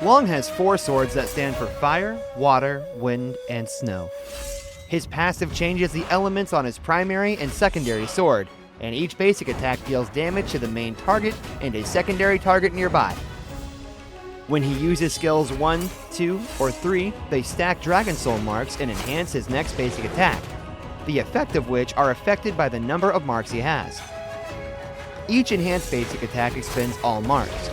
Loong has 4 swords that stand for fire, water, wind, and snow. His passive changes the elements on his primary and secondary sword, and each basic attack deals damage to the main target and a secondary target nearby. When he uses skills 1, 2, or 3, they stack Dragon Soul marks and enhance his next basic attack, the effect of which are affected by the number of marks he has. Each enhanced basic attack expends all marks.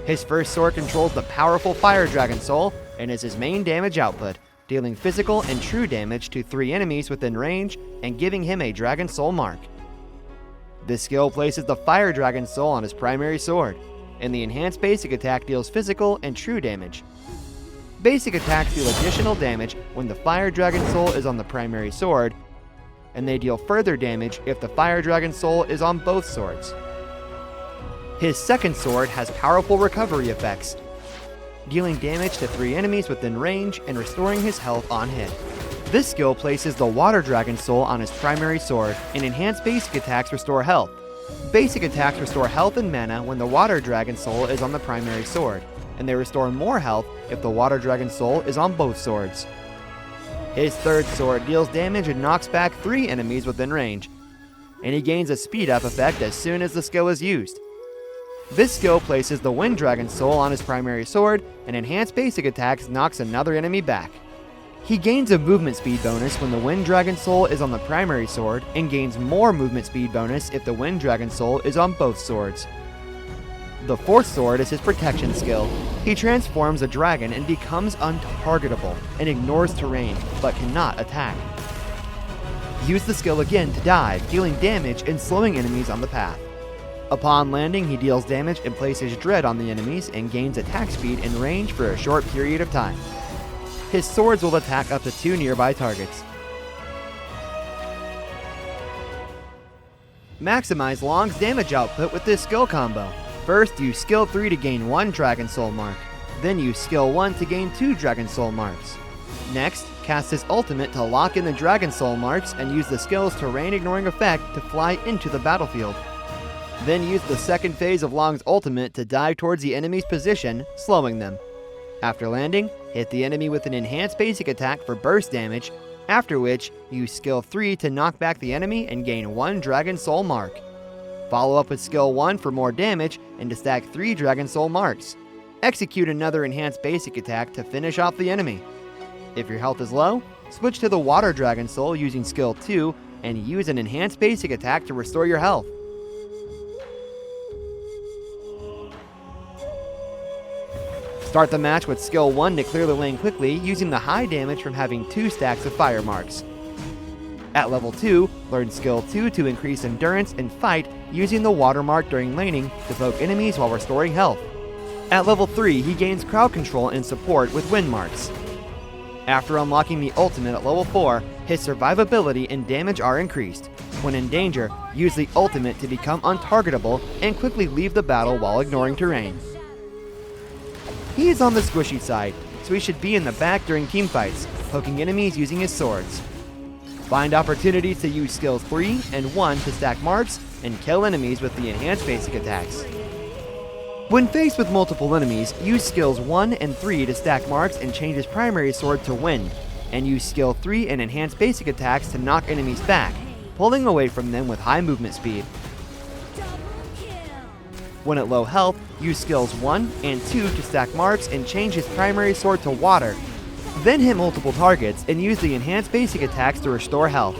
His first sword controls the powerful Fire Dragon Soul and is his main damage output, dealing physical and true damage to 3 enemies within range and giving him a Dragon Soul mark. This skill places the Fire Dragon Soul on his primary sword, and the enhanced basic attack deals physical and true damage. Basic attacks deal additional damage when the Fire Dragon Soul is on the primary sword, and they deal further damage if the Fire Dragon Soul is on both swords. His second sword has powerful recovery effects, dealing damage to 3 enemies within range and restoring his health on hit. This skill places the Water Dragon Soul on his primary sword, and enhanced basic attacks restore health. Basic attacks restore health and mana when the Water Dragon Soul is on the primary sword, and they restore more health if the Water Dragon Soul is on both swords. His third sword deals damage and knocks back 3 enemies within range, and he gains a speed up effect as soon as the skill is used. This skill places the Wind Dragon Soul on his primary sword, and enhanced basic attacks knocks another enemy back. He gains a movement speed bonus when the Wind Dragon Soul is on the primary sword, and gains more movement speed bonus if the Wind Dragon Soul is on both swords. The fourth sword is his protection skill. He transforms a dragon and becomes untargetable, and ignores terrain, but cannot attack. Use the skill again to dive, dealing damage and slowing enemies on the path. Upon landing, he deals damage and places dread on the enemies and gains attack speed and range for a short period of time. His swords will attack up to 2 nearby targets. Maximize Loong's damage output with this skill combo. First, use skill 3 to gain 1 Dragon Soul mark. Then use skill 1 to gain 2 Dragon Soul marks. Next, cast his ultimate to lock in the Dragon Soul marks and use the skill's terrain ignoring effect to fly into the battlefield. Then use the second phase of Loong's ultimate to dive towards the enemy's position, slowing them. After landing, hit the enemy with an enhanced basic attack for burst damage, after which use skill 3 to knock back the enemy and gain 1 Dragon Soul mark. Follow up with skill 1 for more damage and to stack 3 Dragon Soul marks. Execute another enhanced basic attack to finish off the enemy. If your health is low, switch to the Water Dragon Soul using skill 2 and use an enhanced basic attack to restore your health. Start the match with skill 1 to clear the lane quickly using the high damage from having 2 stacks of fire marks. At level 2, learn skill 2 to increase endurance and fight using the water mark during laning to poke enemies while restoring health. At level 3, he gains crowd control and support with wind marks. After unlocking the ultimate at level 4, his survivability and damage are increased. When in danger, use the ultimate to become untargetable and quickly leave the battle while ignoring terrain. He is on the squishy side, so he should be in the back during teamfights, poking enemies using his swords. Find opportunities to use skills 3 and 1 to stack marks and kill enemies with the enhanced basic attacks. When faced with multiple enemies, use skills 1 and 3 to stack marks and change his primary sword to wind, and use skill 3 and enhanced basic attacks to knock enemies back, pulling away from them with high movement speed. When at low health, use skills 1 and 2 to stack marks and change his primary sword to water. Then hit multiple targets and use the enhanced basic attacks to restore health.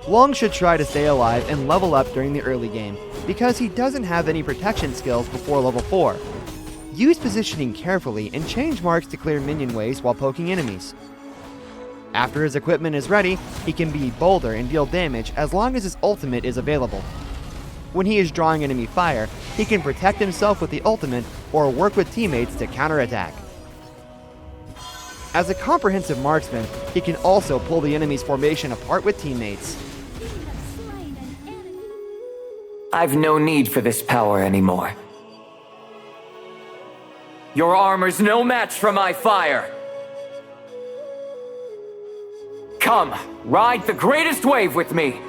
Loong should try to stay alive and level up during the early game, because he doesn't have any protection skills before level 4. Use positioning carefully and change marks to clear minion waves while poking enemies. After his equipment is ready, he can be bolder and deal damage as long as his ultimate is available. When he is drawing enemy fire, he can protect himself with the ultimate or work with teammates to counterattack. As a comprehensive marksman, he can also pull the enemy's formation apart with teammates. I've no need for this power anymore. Your armor's no match for my fire! Come, ride the greatest wave with me!